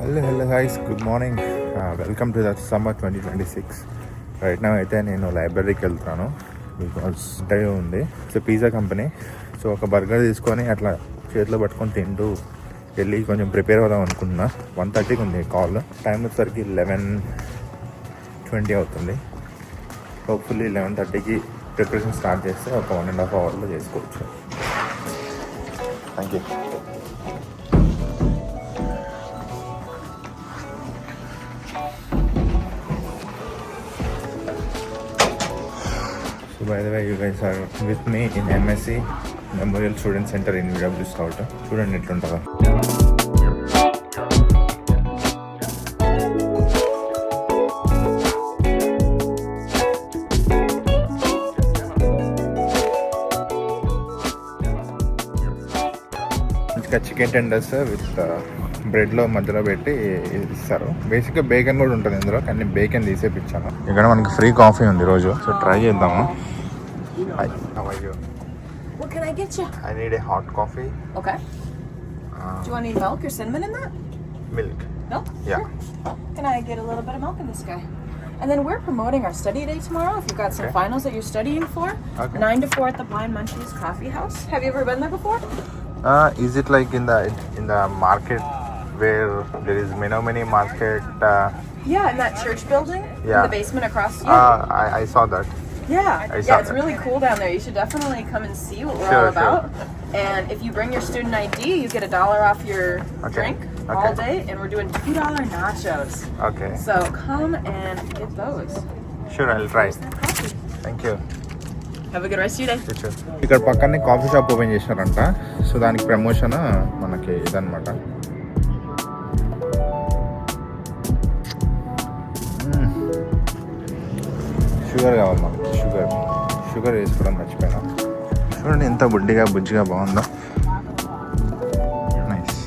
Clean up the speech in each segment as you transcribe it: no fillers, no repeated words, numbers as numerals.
Hello guys, good morning. Welcome to the summer 2026. Right నా అయితే నేను లైబ్రరీకి వెళ్తాను బికాజ్ ఇంటర్వ్యూ ఉంది. So pizza company. సో ఒక బర్గర్ తీసుకొని అట్లా చేతిలో పట్టుకొని తింటూ వెళ్ళి కొంచెం ప్రిపేర్ అవుదాం అనుకుంటున్నా. 1:30కి ఉంది కాల్. టైం వచ్చేసరికి 11:20 అవుతుంది. హోప్ఫుల్లీ 11:30కి ప్రిపరేషన్ స్టార్ట్ చేస్తే ఒక 1.5 అవర్లో చేసుకోవచ్చు. Thank you. By the way, you guys are with me in MSc Memorial Student Center in VW Scout. చూడండి ఎట్లుంటుందో. మంచిగా చికెన్ టెండర్స్ విత్ బ్రెడ్లో మధ్యలో పెట్టి ఇస్తారు. బేసిక్గా బేకన్ కూడా ఉంటుంది ఇందులో, కానీ బేకన్ తీసేపిచ్చాను. ఇక్కడ మనకి ఫ్రీ కాఫీ ఉంది రోజు, సో ట్రై చేద్దాము. Hi, how are you? What can I get you? I need a hot coffee. Okay. Do you want any milk or cinnamon in that? Milk. Milk? Yeah. Sure. Can I get a little bit of milk in this guy? And then we're promoting our study day tomorrow. If you've got some finals that you're studying for, 9 to 4 at the Blind Munchies Coffee House. Have you ever been there before? Is it like in the market where there is mini market? Yeah, in that church building. Yeah. In the basement across. I saw that. Yeah, it's really cool down there. You should definitely come and see what we're all about. And if you bring your student ID, you get $1 off your drink all day. And we're doing $2 nachos. Okay. So come and get those. Sure, I'll try. Thank you. Have a good rest of your day. ఇక్కడ పక్కనే coffee shop open చేశారంట. So దానికి promotion మనకి ఇదనమాట. Sugar కావాలి మనకి. Sugar వేసుకోవడం మర్చిపోయినా. చూడండి ఎంత బుజ్జిగా బాగుందో. నైస్.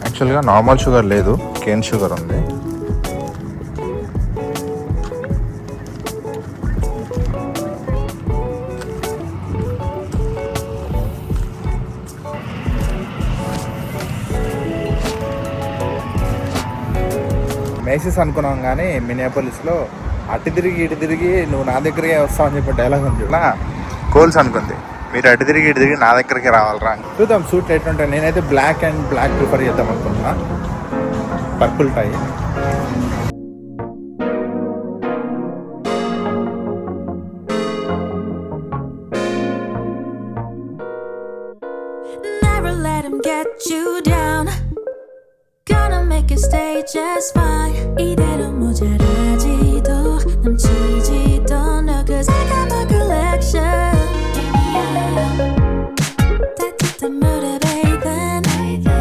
యాక్చువల్గా నార్మల్ షుగర్ లేదు, కేన్ షుగర్ ఉంది. మేసిస్ అనుకున్నాం కానీ మినియాపోలిస్లో అటు తిరిగి నువ్వు నా దగ్గరికి వస్తావు అని చెప్పి డైలాగ్ ఉంది. కోల్స్ అనుకుంది, మీరు అటు తిరిగి నా దగ్గరికి రావాలరా. చూద్దాం సూట్ ఎట్లుంటాయి. నేనైతే బ్లాక్ ప్రిఫర్ చేద్దాం అనుకుంటున్నా. Purple tie. Stay just fine. 이대로 모자라지도 넘치지도 no, 'cause I got my collection. 따뜻한 물에 bathe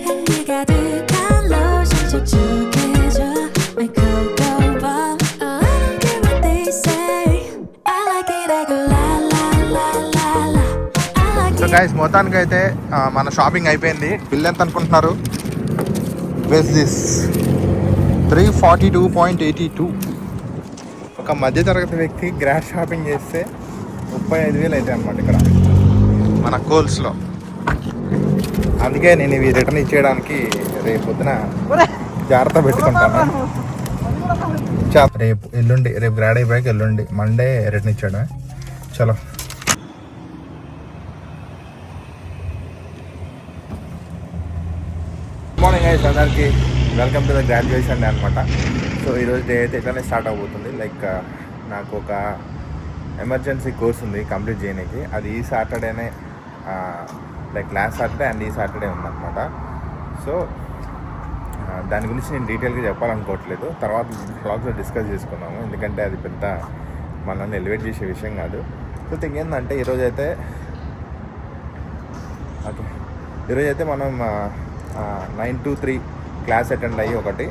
향기 가득한 lotion 촉촉해져 my cocoa bomb. Oh, I don't care what they say. I like it, I go la la la la la. I like it. So guys, మొత్తానికి అయితే మన shopping అయిపోయింది. Bill ఎంత అనుకుంటున్నారు? Where's this? 342.82. ఒక మధ్యతరగతి వ్యక్తి gross shopping చేస్తే 35,000 అయితే అనమాట ఇక్కడ మన కోల్స్లో. అందుకే నేను ఇవి రిటర్న్ ఇచ్చేయడానికి రేపు పొద్దున జాగ్రత్త పెట్టుకుంటాను. రేపు గ్రాడ్ అయిపోయాక ఎల్లుండి మండే రిటర్న్ ఇచ్చాడు. చలో. మార్నింగ్ గైస్, అందరికి welcome to the graduation day అనమాట. సో ఈరోజు డే అయితే ఇట్లానే స్టార్ట్ అవబోతుంది. లైక్ నాకు ఒక ఎమర్జెన్సీ కోర్స్ ఉంది కంప్లీట్ చేయడానికి. అది ఈ సాటర్డేనే, లైక్ లాస్ట్ సాటర్డే అండ్ ఈ సాటర్డే ఉందన్నమాట. సో దాని గురించి నేను డీటెయిల్గా చెప్పాలనుకోవట్లేదు. తర్వాత బ్లాగ్లో డిస్కస్ చేసుకున్నాము, ఎందుకంటే అది పెద్ద మనల్ని ఎలివేట్ చేసే విషయం కాదు. సో థింగ్ ఏంటంటే ఈరోజైతే మనం 9 to 3 క్లాస్ అటెండ్ అయ్యి ఒకటి,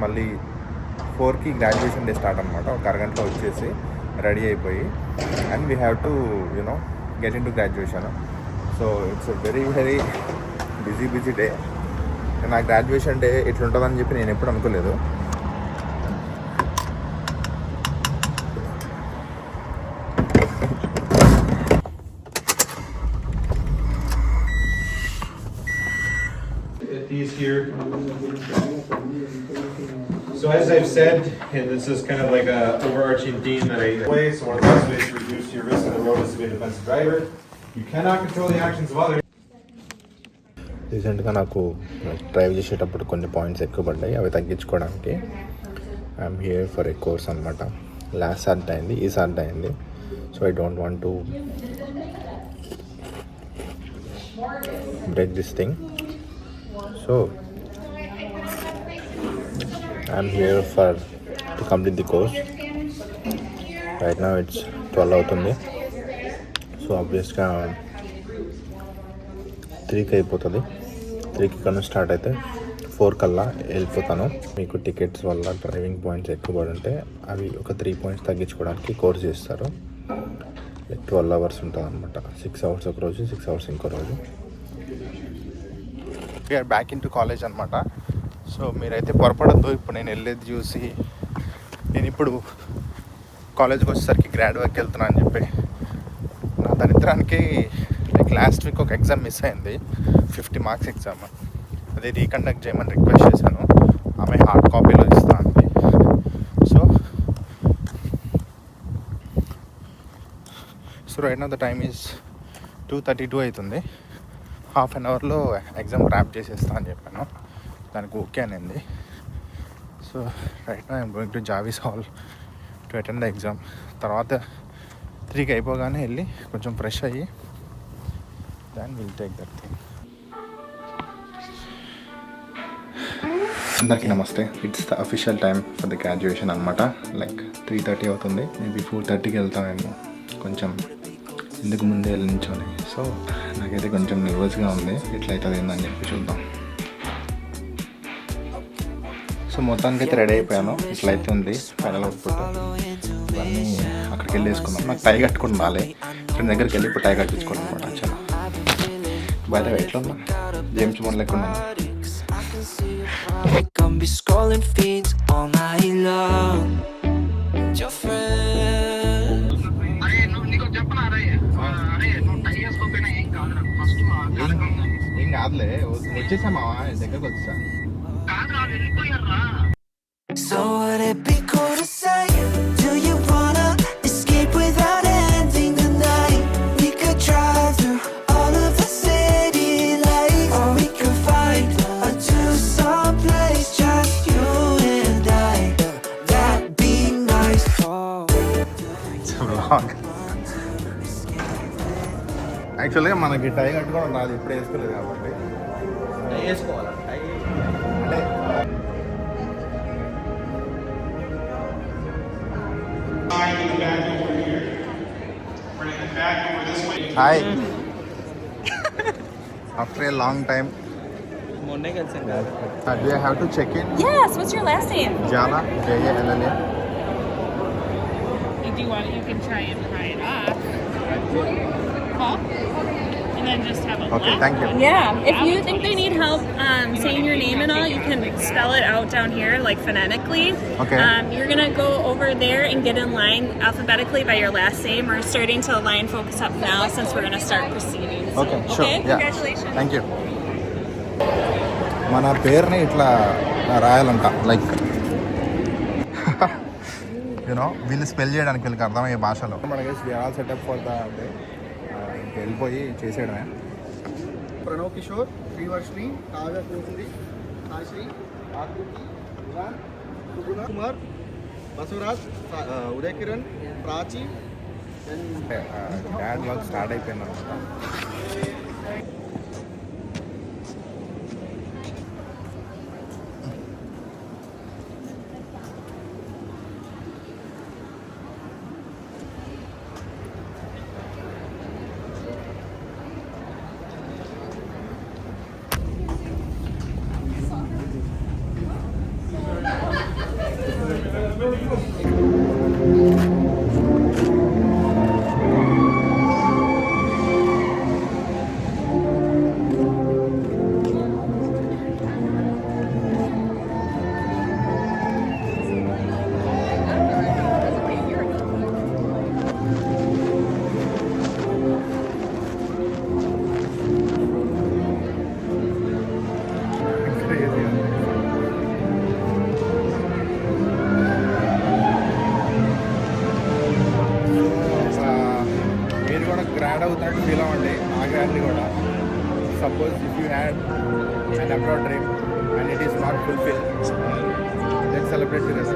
మళ్ళీ 4కి గ్రాడ్యుయేషన్ డే స్టార్ట్ అనమాట. ఒక అరగంటలో వచ్చేసి రెడీ అయిపోయి and we have to get in to graduation. So it's very busy day. నా గ్రాడ్యుయేషన్ డే ఇట్లుంటుందని చెప్పి నేను ఎప్పుడు అనుకోలేదు. So as I've said, and this is kind of like a overarching theme that I way, so one of the best ways to reduce your risk on the road is to be a defensive driver. You cannot control the actions of others. రీసెంట్గా నాకు drive చేసేటప్పుడు కొన్ని points ఎక్కువ పడ్డాయి, అవి తగ్గించుకోవడానికి I'm here for a course అనమాట. Last sort అయింది, ఈ సార్ట్ అయింది. So I don't want to break this thing. So I'm here for to complete the course. Right now it's 12 అవుతుంది. సో ఆబ్వియస్గా 3కి అయిపోతుంది. 3కి ఇక్కడ స్టార్ట్ అయితే 4 కల్లా వెళ్ళిపోతాను. మీకు టికెట్స్ వల్ల డ్రైవింగ్ పాయింట్స్ ఎక్కువ పడి ఉంటే అవి ఒక 3 పాయింట్స్ తగ్గించుకోవడానికి కోర్స్ చేస్తారు. లైక్ 12 అవర్స్ ఉంటుంది అనమాట. 6 అవర్స్ ఒక రోజు, 6 అవర్స్ ఇంకో రోజు. We're back in to college అనమాట. సో మీరైతే పొరపడద్దు. ఇప్పుడు నేను వెళ్ళేది చూసి నేను ఇప్పుడు కాలేజ్కి వచ్చేసరికి గ్రాడ్ వర్క్ వెళ్తున్నా అని చెప్పి నా దరిద్రానికి లైక్ లాస్ట్ వీక్ ఒక ఎగ్జామ్ మిస్ అయింది, 50 మార్క్స్ ఎగ్జామ్. అది రీకండక్ట్ చేయమని రిక్వెస్ట్ చేశాను. ఆమె హార్డ్ కాపీలో ఇస్తా అంది. So right now the time is 2:32 అవుతుంది. హాఫ్ అన్ అవర్లో ఎగ్జామ్ ర్యాప్ చేసేస్తా అని చెప్పాను. దానికి ఓకే అనింది. So right now I'm going to జావీస్ hall to attend the exam. తర్వాత 3కి అయిపోగానే వెళ్ళి కొంచెం ఫ్రెష్ అయ్యి then we'll take that thing. అందరికీ నమస్తే. It's the official time for the graduation అనమాట. లైక్ 3:30 అవుతుంది. మేబీ 4:30కి వెళ్తామేమో, కొంచెం ఇందుకు ముందే వెళ్ళి నించోని. సో నాకైతే కొంచెం నర్వస్గా ఉంది, ఎట్లా అవుతుంది ఏందని చెప్పి చూద్దాం. సో మొత్తానికి అయితే రెడీ అయిపోయాను. ఇట్లా అయితే ఉంది ఫైనల్ అవుట్పుట్. ఇవన్నీ అక్కడికి వెళ్ళి వేసుకున్నాం. నాకు టై కట్టుకుని రాలే, ఫ్రెండ్ దగ్గరికి వెళ్ళి ఇప్పుడు టై కట్టించుకోవాలి అనమాట. చాలా బయట ఎట్లా ఉన్నా జేమ్స్ బాండ్ లెక్క ఉన్నాను. Be scrolling feeds all night long. Your friend. ఏం కాదులే, వచ్చేసామా దగ్గరకు వచ్చేసా. So would it be cool to say, do you wanna escape without ending the night? We could drive through all of the city lights, or we could find a two-song place, just you and I. That'd be nice. యాక్చువల్గా మనకి టై కట్టుకోవడం రాదు, ఇప్పుడు వేసుకోలేదు కాబట్టి టై వేసుకోవాలి. టై అంటే hi after a long time. Do you have to check in? Yes. What's your last name? Jala, J-A-L-L-A. Do you want it? You can try and pry it off. Huh? And then just have a Okay, left thank you. one. Yeah, if you think they need help saying your name and all, you can spell it out down here, like phonetically. Okay. You're gonna go over there and get in line alphabetically by your last name. We're starting to line focus up now since we're gonna start proceedings. Okay, sure. Okay, Yeah. congratulations. Thank you. మన పేరుని ఇట్లా రాయాలంట, like you know వీళ్ళు spell చేయడానికి వీళ్ళకి అర్థమయ్యే భాషలో. మనకి all setup for the day. ఇంక వెళ్ళిపోయి చేసేయడమే. प्रणव किशोर, श्रीवर्षिणी, काव्य कुंदी, आश्री, आकृति, इवान, सुगुना कुमार, बसवराज, उदय किरण, प्राची. డాడ్ వర్క్ స్టార్ట్ అయిపోయింది అనమాట. ఫీల్ అవ్వండి ఆ గ్రాడ్ని కూడా. Suppose if you had an abroad dream and it is not fulfilled, let's celebrate the rest.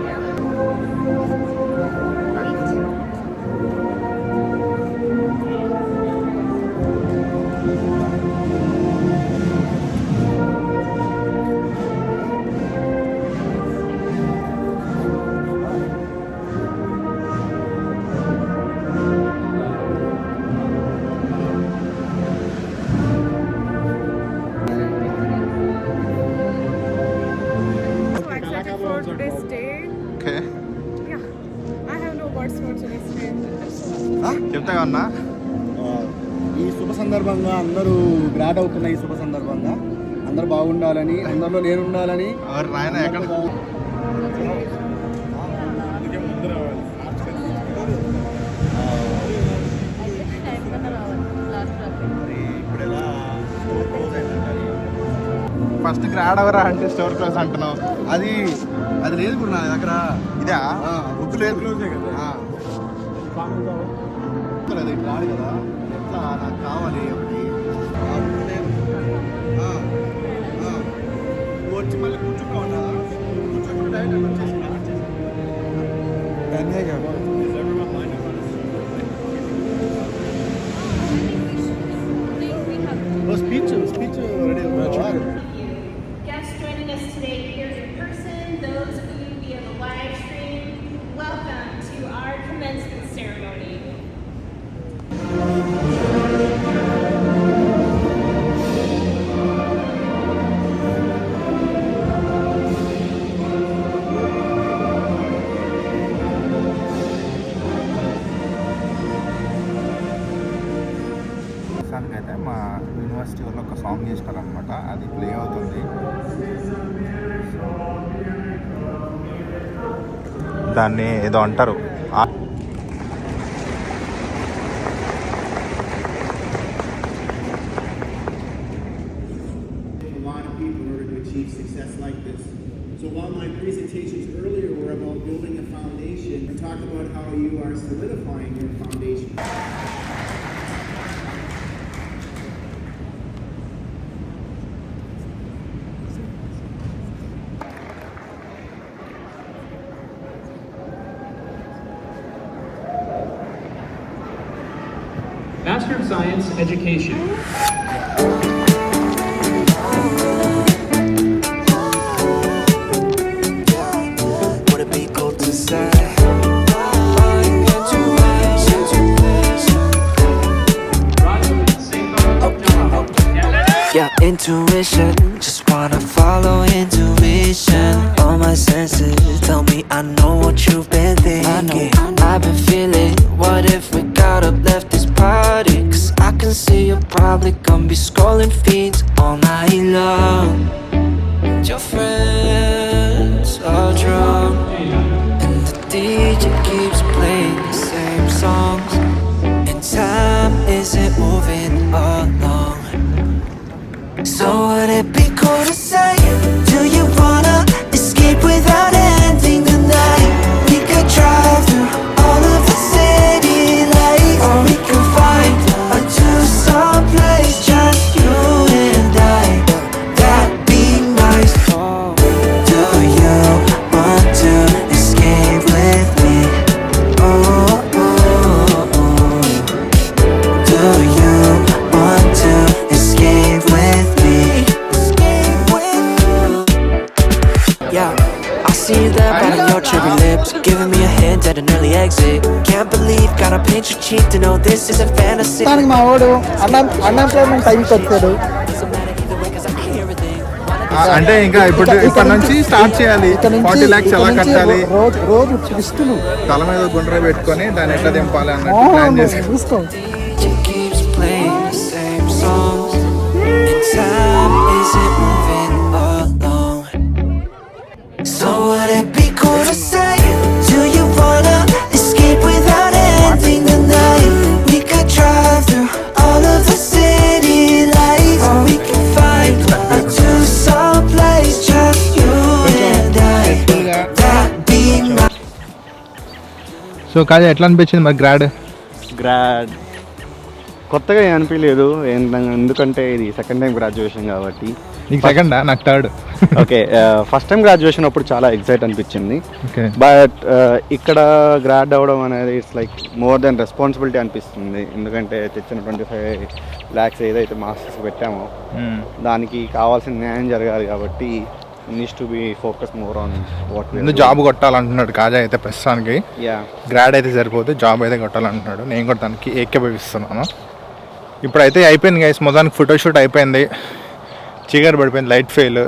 Excited for today's day. Okay, Yeah, I have no words for today's day. చెప్తా అన్నా. ఈ శుభ సందర్భంగా అందరూ గ్రాట్ అవుతున్న ఈ శుభ సందర్భంగా అందరూ బాగుండాలని, అందరిలో నేను ఉండాలని. నాయన ఎక్కడ ఫస్ట్ గ్రాడ్ అవరా అంటే స్టోర్ క్లోజ్ అంటున్నావు. అది అది లేదు ఇప్పుడు నా దగ్గర. ఇదా బుక్ లేదు. అది ఇట్లా రాడు కదా, ఎట్లా నాకు కావాలి ఒకటి. ఆ book లేదు. నువ్వు వచ్చి మళ్ళీ కూర్చుంటా ఉన్నా, కూర్చోకుండా డైరెక్ట్ వచ్చేసి speech ready. Guests joining us today here in person, those of you via the live stream, welcome to our commencement ceremony. అయితే మా యూనివర్సిటీ వాళ్ళు ఒక సాంగ్ చేస్తారనమాట, అది ప్లే అవుతుంది. దాన్ని ఏదో అంటారు. A lot of people in order to achieve success like this. So while my presentations earlier were about building a foundation, I talked about how you are solidifying your foundation. Master of Science Education. Would it be cool to say? Yeah, intuition, just wanna follow intuition. All my senses tell me I know what you've been thinking. I've been feeling, what if we got up, left this party? Cause I can see you're probably gonna be scrolling feeds all night long. And your friends are drunk, and the DJ keeps playing the same songs, and time isn't moving along. So would it be cool to say, do you wanna escape without ending the night? We could drive through all of the city lights, or we could find a two-song place, just you and I. That'd be nice. Do you want to escape with me? Oh, oh, oh. Do you want to escape with me? Yeah, I see you there biting your cherry lips, giving me a hint at an early exit. Can't believe, gotta pinch your cheek to know this isn't fantasy. మా వాడు unemployment టైంకి వచ్చాడు. అంటే ఇంకా ఇప్పటి నుంచి start చేయాలి. 40 lakhs ఎలా కట్టాలి, రోజు ట్విస్టులు తల మీద గుండ్ర పెట్టుకొని దాన్ని ఎట్లా దింపాలి అన్నట్టు ప్లాన్ చేసి చూస్తాం. It keeps playing the same songs, and time isn't moving along. So would it be cool to say, do you wanna escape without ending the night? We could drive through all of the city lights, or we could find a two-song place, just you and I. That'd be my. So కాదు ఎట్లా అనిపించింది మరి grad? కొత్తగా ఏం అనిపించలేదు ఎందుకంటే ఇది second time graduation కాబట్టి. నీకు సెకండా, నాకు third. Okay, first time graduation అప్పుడు చాలా ఎక్సైట్ అనిపించింది. ఓకే, బట్ ఇక్కడ గ్రాడ్ అవ్వడం అనేది it's like more than responsibility అనిపిస్తుంది. ఎందుకంటే తెచ్చిన 25 lakhs ఏదైతే మాస్టర్స్ పెట్టామో దానికి కావాల్సిన న్యాయం జరగాలి కాబట్టి needs to be focus more on what. ముందు జాబ్ కొట్టాలంటున్నాడు కాజా అయితే ప్రస్తుతానికి. గ్రాడ్ అయితే సరిపోతే జాబ్ అయితే కొట్టాలంటున్నాడు. నేను కూడా దానికి ఏకీభవిస్తున్నాను. ఇప్పుడైతే అయిపోయింది గైస్, మొత్తానికి ఫోటోషూట్ అయిపోయింది. చీకటి పడిపోయింది, light fail.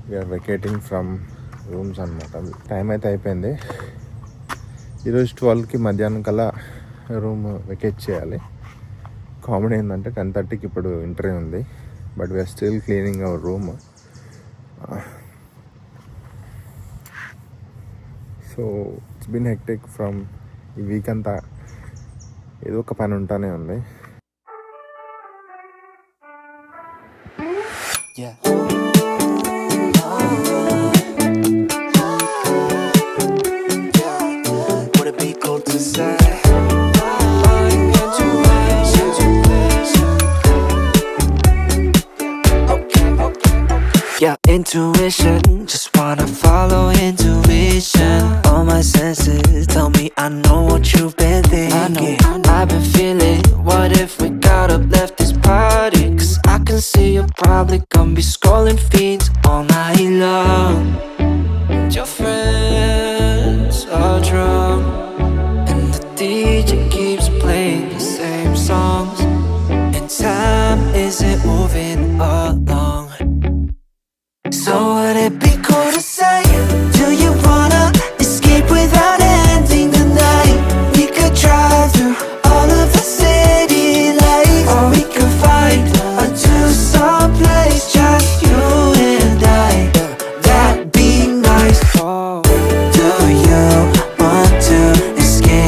We're vacating from rooms అనమాట. టైం అయితే అయిపోయింది. ఈరోజు 12కి మధ్యాహ్నం కల్లా రూమ్ వెకేట్ చేయాలి. కామెడీ ఏంటంటే 10:30కి ఇప్పుడు ఇంటర్వ్యూ ఉంది, but we're still cleaning our room. So it's been hectic from ఈ వీక్ అంతా. ఏదో ఒక పని ఉంటానే ఉంది. Yeah, intuition, just wanna follow intuition. All my senses tell me I know what you've been thinking. I've been feeling, what if we got up, left this party? 'Cause I can see you're probably gonna be scrolling feed